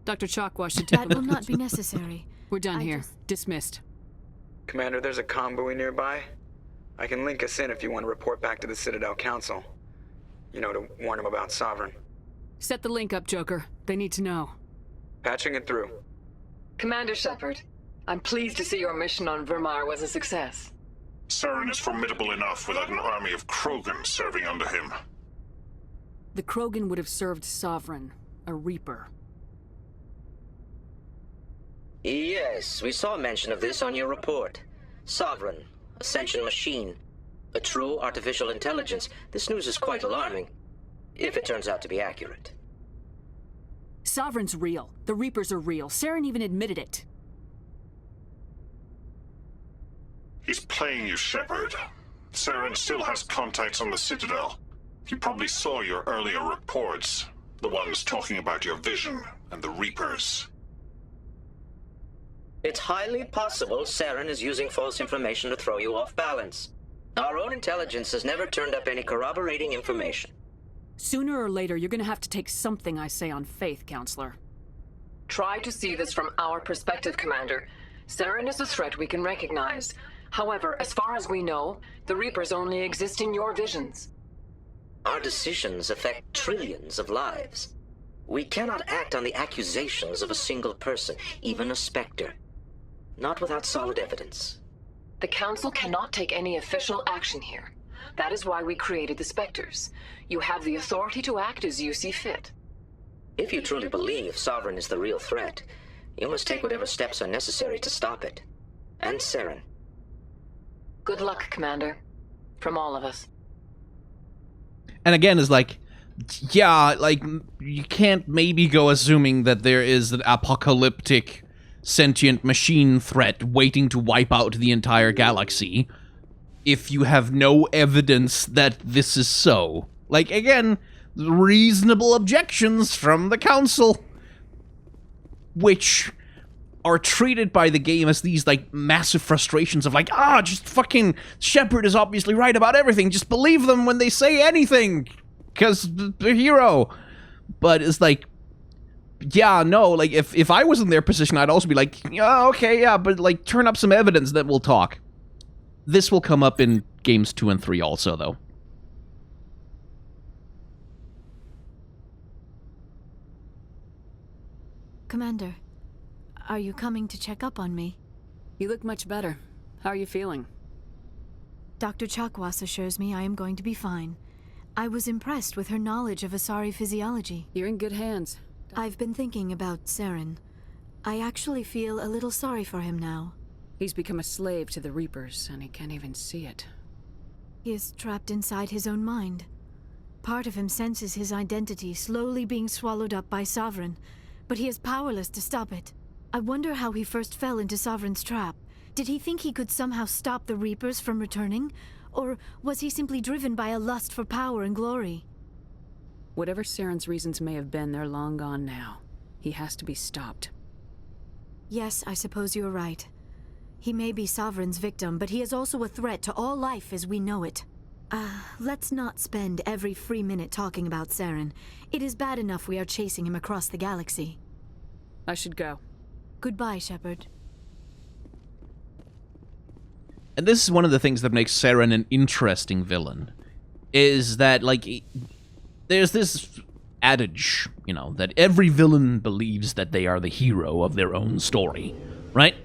Dr. Chakwa should take a That look will at not be necessary. We're done here. Dismissed. Commander, there's a convoy nearby. I can link us in if you want to report back to the Citadel Council. You know, to warn them about Sovereign. Set the link up, Joker. They need to know. Patching it through. Commander Shepard, I'm pleased to see your mission on Virmire was a success. Saren is formidable enough without an army of Krogan serving under him. The Krogan would have served Sovereign, a Reaper. Yes, we saw mention of this on your report. Sovereign, Ascension machine, a true artificial intelligence. This news is quite alarming, if it turns out to be accurate. Sovereign's real. The Reapers are real. Saren even admitted it. He's playing you, Shepard. Saren still has contacts on the Citadel. You probably saw your earlier reports. The ones talking about your vision and the Reapers. It's highly possible Saren is using false information to throw you off balance. Our own intelligence has never turned up any corroborating information. Sooner or later, you're gonna have to take something I say on faith, Counselor. Try to see this from our perspective, Commander. Saren is a threat we can recognize. However, as far as we know, the Reapers only exist in your visions. Our decisions affect trillions of lives. We cannot act on the accusations of a single person, even a Spectre. Not without solid evidence. The Council cannot take any official action here. That is why we created the Spectres. You have the authority to act as you see fit. If you truly believe Sovereign is the real threat, you must take whatever steps are necessary to stop it. And Saren. Good luck, Commander. From all of us. And again, is like, yeah, like, you can't maybe go assuming that there is an apocalyptic sentient machine threat waiting to wipe out the entire galaxy if you have no evidence that this is so. Like, again, reasonable objections from the Council, which are treated by the game as these, like, massive frustrations of, like, just fucking Shepard is obviously right about everything. Just believe them when they say anything, because they're hero. But it's like, yeah, no, like, if I was in their position, I'd also be like, yeah, okay, yeah, but, like, turn up some evidence, then we'll talk. This will come up in games 2 and 3 also, though. Commander, are you coming to check up on me? You look much better. How are you feeling? Dr. Chakwas assures me I am going to be fine. I was impressed with her knowledge of Asari physiology. You're in good hands. I've been thinking about Saren. I actually feel a little sorry for him now. He's become a slave to the Reapers, and he can't even see it. He is trapped inside his own mind. Part of him senses his identity slowly being swallowed up by Sovereign, but he is powerless to stop it. I wonder how he first fell into Sovereign's trap. Did he think he could somehow stop the Reapers from returning? Or was he simply driven by a lust for power and glory? Whatever Saren's reasons may have been, they're long gone now. He has to be stopped. Yes, I suppose you're right. He may be Sovereign's victim, but he is also a threat to all life as we know it. Let's not spend every free minute talking about Saren. It is bad enough we are chasing him across the galaxy. I should go. Goodbye, Shepard. And this is one of the things that makes Saren an interesting villain, is that, like, there's this adage, you know, that every villain believes that they are the hero of their own story, right?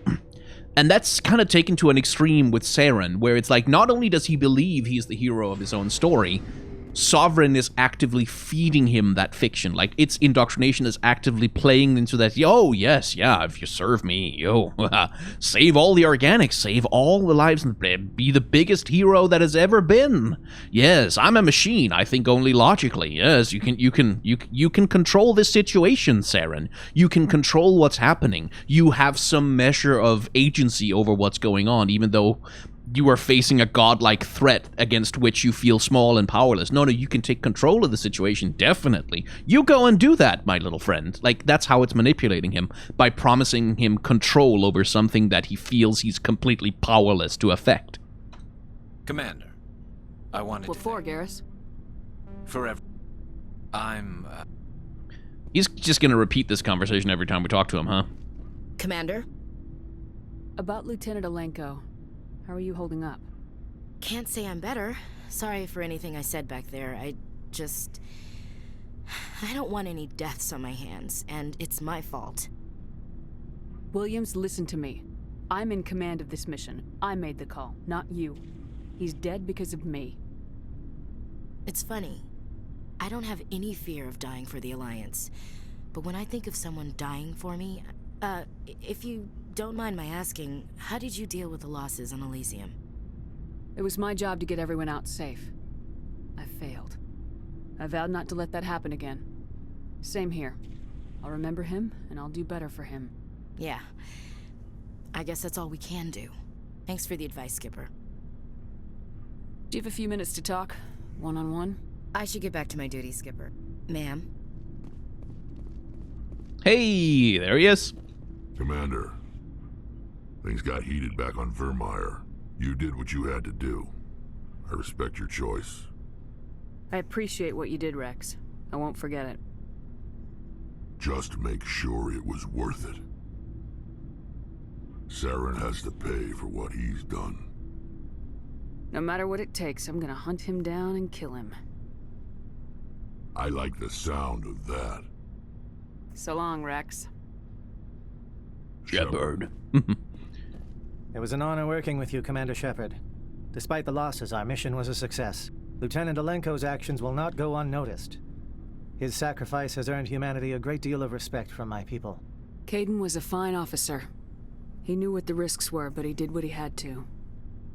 And that's kind of taken to an extreme with Saren, where it's like, not only does he believe he's the hero of his own story, Sovereign is actively feeding him that fiction. Like, its indoctrination is actively playing into that, oh, yes, yeah, if you serve me, save all the organics, save all the lives, and be the biggest hero that has ever been. Yes, I'm a machine. I think only logically. Yes, you can control this situation, Saren. You can control what's happening. You have some measure of agency over what's going on, even though you are facing a godlike threat against which you feel small and powerless. No, you can take control of the situation, definitely. You go and do that, my little friend. Like, that's how it's manipulating him, by promising him control over something that he feels he's completely powerless to affect. Commander, I wanted What to for, Garrus? forever. I'm, He's just gonna repeat this conversation every time we talk to him, huh? Commander? About Lieutenant Alenko. How are you holding up? Can't say I'm better. Sorry for anything I said back there. I don't want any deaths on my hands, and it's my fault. Williams, listen to me. I'm in command of this mission. I made the call, not you. He's dead because of me. It's funny. I don't have any fear of dying for the Alliance. But when I think of someone dying for me, if you don't mind my asking, how did you deal with the losses on Elysium? It was my job to get everyone out safe. I failed. I vowed not to let that happen again. Same here. I'll remember him, and I'll do better for him. Yeah. I guess that's all we can do. Thanks for the advice, Skipper. Do you have a few minutes to talk? One-on-one? I should get back to my duty, Skipper. Ma'am? Hey, there he is. Commander, things got heated back on Virmire. You did what you had to do. I respect your choice. I appreciate what you did, Rex. I won't forget it. Just make sure it was worth it. Saren has to pay for what he's done. No matter what it takes, I'm gonna hunt him down and kill him. I like the sound of that. So long, Rex. Shepard. It was an honor working with you, Commander Shepard. Despite the losses, our mission was a success. Lieutenant Alenko's actions will not go unnoticed. His sacrifice has earned humanity a great deal of respect from my people. Caden was a fine officer. He knew what the risks were, but he did what he had to.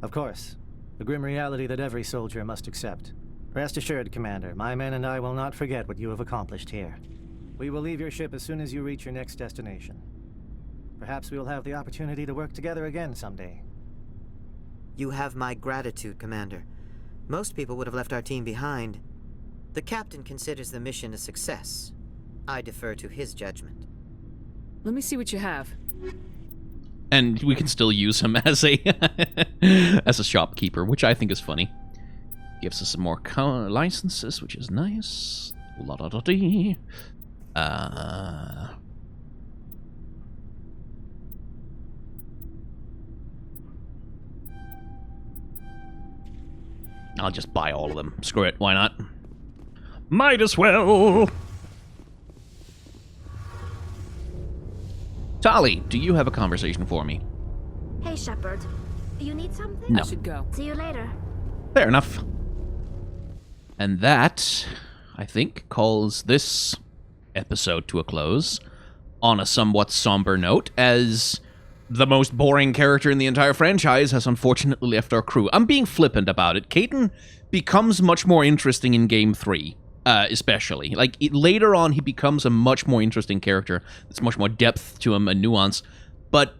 Of course. The grim reality that every soldier must accept. Rest assured, Commander, my men and I will not forget what you have accomplished here. We will leave your ship as soon as you reach your next destination. Perhaps we will have the opportunity to work together again someday. You have my gratitude, Commander. Most people would have left our team behind. The captain considers the mission a success. I defer to his judgment. Let me see what you have. And we can still use him as a as a shopkeeper, which I think is funny. Gives us some more licenses, which is nice. La-da-da-dee. I'll just buy all of them. Screw it, why not? Might as well! Tali, do you have a conversation for me? Hey, Shepard. You need something? No. I should go. See you later. Fair enough. And that, I think, calls this episode to a close on a somewhat somber note, as the most boring character in the entire franchise has unfortunately left our crew. I'm being flippant about it. Caden becomes much more interesting in Game 3, especially. Like, later on, he becomes a much more interesting character. There's much more depth to him and nuance. But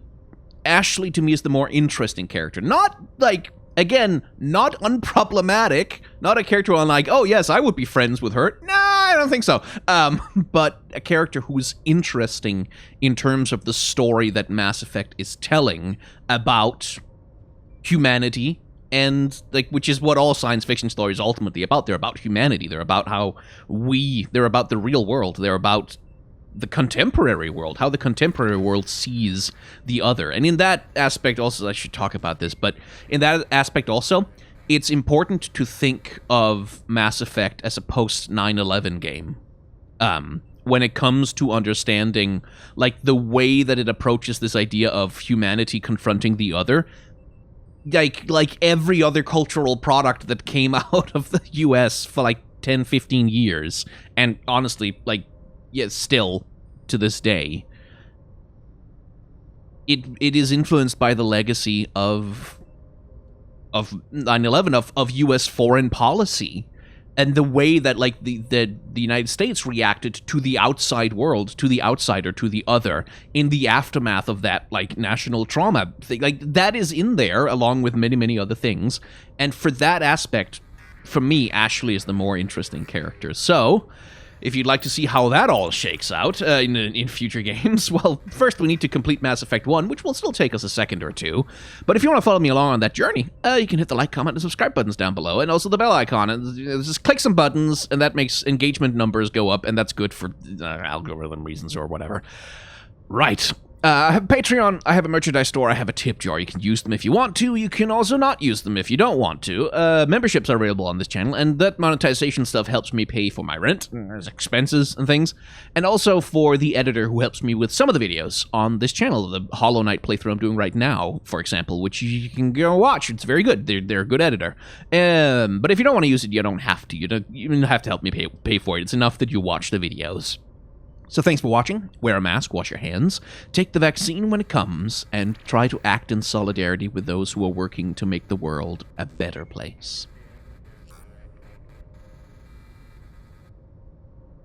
Ashley, to me, is the more interesting character. Not, like, again, not unproblematic. Not a character where I'm like, oh, yes, I would be friends with her. Nah, I don't think so. But a character who's interesting in terms of the story that Mass Effect is telling about humanity, and, like, which is what all science fiction stories are ultimately about. They're about humanity. They're about they're about the real world. They're about the contemporary world, how the contemporary world sees the other. And in that aspect also, I should talk about this, but in that aspect also, it's important to think of Mass Effect as a post-9/11 game. When it comes to understanding, like, the way that it approaches this idea of humanity confronting the other, like every other cultural product that came out of the US for, like, 10, 15 years, and honestly, like, yeah, still, to this day, it is influenced by the legacy of 9/11, of U.S. foreign policy, and the way that, like, the United States reacted to the outside world, to the outsider, to the other, in the aftermath of that, like, national trauma thing. Like, that is in there, along with many, many other things, and for that aspect, for me, Ashley is the more interesting character. So, if you'd like to see how that all shakes out in future games, well, first we need to complete Mass Effect 1, which will still take us a second or two. But if you want to follow me along on that journey, you can hit the like, comment, and subscribe buttons down below, and also the bell icon. And just click some buttons, and that makes engagement numbers go up, and that's good for algorithm reasons or whatever. Right. I have a Patreon, I have a merchandise store, I have a tip jar. You can use them if you want to, you can also not use them if you don't want to. Memberships are available on this channel, and that monetization stuff helps me pay for my rent, expenses, and things, and also for the editor who helps me with some of the videos on this channel. The Hollow Knight playthrough I'm doing right now, for example, which you can go watch. It's very good. They're a good editor. But if you don't want to use it, you don't have to. You don't have to help me pay for it. It's enough that you watch the videos. So thanks for watching, wear a mask, wash your hands, take the vaccine when it comes, and try to act in solidarity with those who are working to make the world a better place.